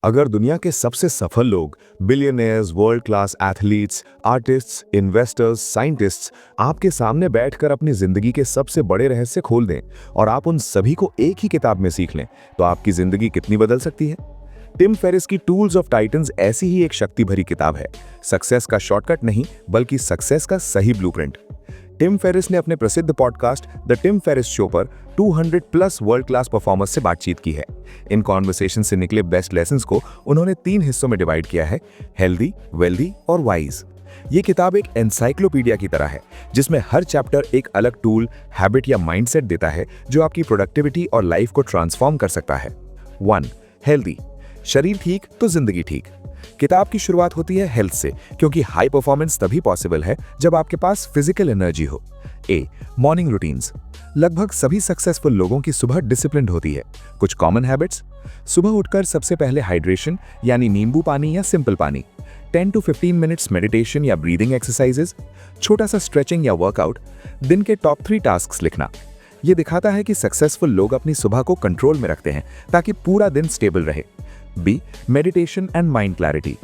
अगर दुनिया के सबसे सफल लोग, billionaires, world class athletes, artists, investors, scientists आपके सामने बैठकर अपनी जिंदगी के सबसे बड़े रहस्य खोल दें और आप उन सभी को एक ही किताब में सीख लें, तो आपकी जिंदगी कितनी बदल सकती है। टिम फेरिस की टूल्स ऑफ टाइटन्स ऐसी ही एक शक्ति भरी किताब है। सक्सेस का शॉर्टकट नहीं, बल्कि सक्सेस का सही ब्लूप्रिंट। टिम फेरिस ने अपने प्रसिद्ध podcast the Tim Ferriss show पर 200 प्लस वर्ल्ड क्लास परफॉर्मर्स से बातचीत की है। इन कॉन्वर्सेशन से निकले बेस्ट लेसन्स को उन्होंने 3 हिस्सों में डिवाइड किया है: हेल्दी, वेल्दी और वाइज। ये किताब एक एनसाइक्लोपीडिया की तरह है, जिसमें हर चैप्टर एक अलग टूल, हैबिट या माइंडसेट देता है जो आपकी प्रोडक्टिविटी और लाइफ को ट्रांसफॉर्म कर सकता है। 1. हेल्दी। शरीर ठीक तो जिंदगी ठीक। किताब की शुरुआत होती है हेल्थ से, क्योंकि हाई परफॉर्मेंस तभी पॉसिबल है जब आपके पास फिजिकल एनर्जी हो। Morning routines. लगभग सभी सक्सेसफुल लोगों की सुबह डिसिप्लिन्ड होती है। कुछ कॉमन हैबिट्स: सुबह उठकर सबसे पहले हाइड्रेशन यानी नींबू पानी या सिंपल पानी, 10 to 15 मिनट्स मेडिटेशन या ब्रीदिंग एक्सरसाइजेस, छोटा सा स्ट्रेचिंग या वर्कआउट, दिन के टॉप 3 टास्क्स लिखना। ये दिखाता है कि सक्सेसफुल लोग अपनी सुबह को कंट्रोल में रखते हैं ताकि पूरा दिन स्टेबल रहे। Meditation and mind clarity.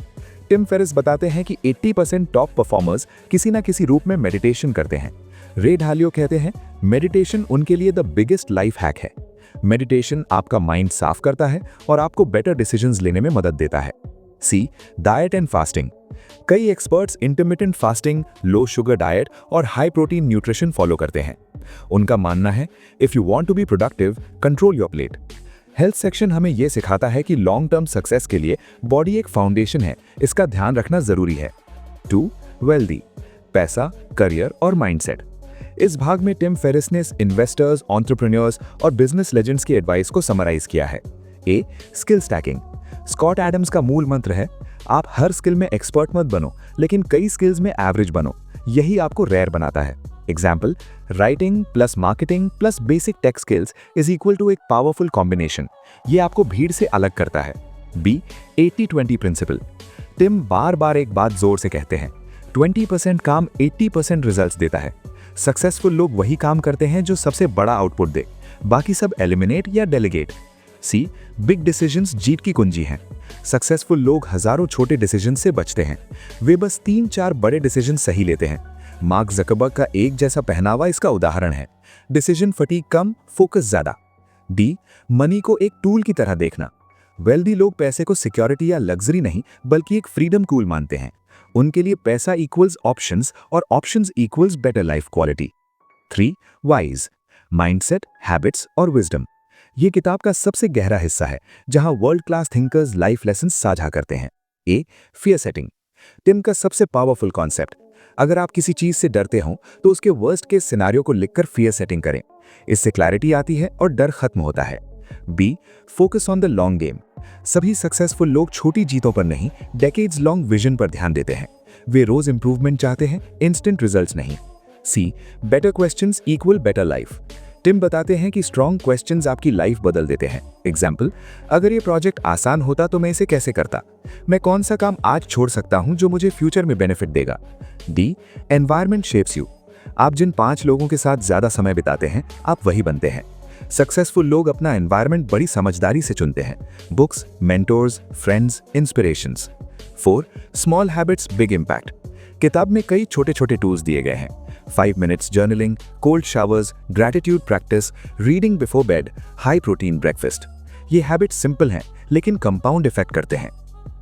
Tim Ferriss बताते हैं कि 80% टॉप परफॉर्मर्स किसी ना किसी रूप में मेडिटेशन करते हैं। रे डालियो कहते हैं, मेडिटेशन उनके लिए द बिगेस्ट लाइफ हैक है। मेडिटेशन आपका माइंड साफ करता है और आपको बेटर डिसीजंस लेने में मदद देता है। Diet and fasting. कई experts intermittent fasting, low sugar diet और हाई प्रोटीन न्यूट्रिशन फॉलो करते हैं। उनका मानना है, if you want to be productive, control your plate. Health section हमें यह सिखाता है कि लॉन्ग टर्म सक्सेस के लिए बॉडी एक फाउंडेशन है, इसका ध्यान रखना जरूरी है। 2. वेल्दी। पैसा, करियर और माइंडसेट। इस भाग में टिम फेरिस ने इन्वेस्टर्स, एंटरप्रेन्योर्स और बिजनेस लेजेंड्स की एडवाइस को समराइज किया है। Skill stacking. स्कॉट एडम्स का मूल मंत्र है, आप हर स्किल में एक्सपर्ट मत बनो, लेकिन कई स्किल्स में एवरेज बनो। यही आपको रेयर बनाता है। Example: writing plus marketing plus basic tech skills is equal to एक पावरफुल कॉम्बिनेशन। ये आपको भीड़ से अलग करता है। 80-20 प्रिंसिपल। टिम बार बार एक बात जोर से कहते हैं, 20% काम 80% रिजल्ट्स देता है। सक्सेसफुल लोग वही काम करते हैं जो सबसे बड़ा आउटपुट दे, बाकी सब एलिमिनेट या डेलीगेट। बिग डिसीजंस जीत की कुंजी हैं। सक्सेसफुल लोग हजारों छोटे डिसीजन से बचते हैं, वे बस 3-4 बड़े डिसीजन सही लेते हैं। मार्क ज़करबर्ग का एक जैसा पहनावा इसका उदाहरण है। डिसीजन फटीग कम, फोकस ज्यादा। मनी को एक टूल की तरह देखना। वेल्दी लोग पैसे को सिक्योरिटी या लग्जरी नहीं, बल्कि एक फ्रीडम टूल मानते हैं। उनके लिए पैसा इक्वल्स ऑप्शंस और options equals better life quality. 3. Wise. Mindset, habits और विजडम। ये किताब का सबसे गहरा हिस्सा है, जहां world class thinkers life lessons साझा करते हैं। Fear setting. टिम का सबसे पावरफुल कॉन्सेप्ट। अगर आप किसी चीज से डरते हो तो उसके वर्स्ट केस सिनेरियो को लिखकर फियर सेटिंग करें। इससे क्लैरिटी आती है और डर खत्म होता है। Focus on the long game. सभी सक्सेसफुल लोग छोटी जीतों पर नहीं, डेकेड्स लॉन्ग विजन पर ध्यान देते हैं। वे रोज इंप्रूवमेंट चाहते हैं, इंस्टेंट रिजल्ट्स नहीं। Better questions equal better life. Tim बताते हैं कि स्ट्रॉन्ग क्वेश्चंस आपकी लाइफ बदल देते हैं। एग्जाम्पल: अगर ये प्रोजेक्ट आसान होता तो मैं इसे कैसे करता? मैं कौन सा काम आज छोड़ सकता हूं जो मुझे फ्यूचर में बेनिफिट देगा? Environment shapes you. आप जिन 5 लोगों के साथ ज्यादा समय बिताते हैं, आप वही बनते हैं। सक्सेसफुल लोग अपना एनवायरनमेंट बड़ी समझदारी से चुनते हैं। Books, mentors, friends, inspirations. 4. Small habits, big impact. किताब में कई छोटे छोटे टूल्स दिए गए हैं। 5 minutes journaling, cold showers, gratitude practice, reading before bed, high protein breakfast. ये हैबिट्स सिंपल हैं, लेकिन कंपाउंड इफेक्ट करते हैं।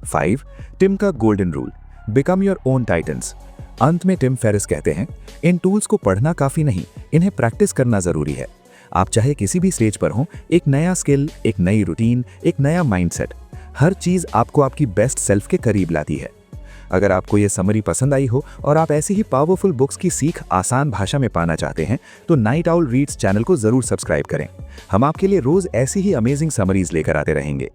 5. टिम का golden rule, become your own titans. अंत में टिम फेरिस कहते हैं, इन टूल्स को पढ़ना काफी नहीं, इन्हें प्रैक्टिस करना जरूरी है। आप चाहे किसी भी स्टेज पर हो, एक नया स्किल, एक नई रूटीन, एक नया माइंडसेट, हर चीज आपको आपकी बेस्ट सेल्फ के करीब लाती है। अगर आपको ये समरी पसंद आई हो और आप ऐसी ही पावरफुल बुक्स की सीख आसान भाषा में पाना चाहते हैं, तो नाइट आउल रीड्स चैनल को जरूर सब्सक्राइब करें। हम आपके लिए रोज ऐसी ही अमेजिंग समरीज लेकर आते रहेंगे।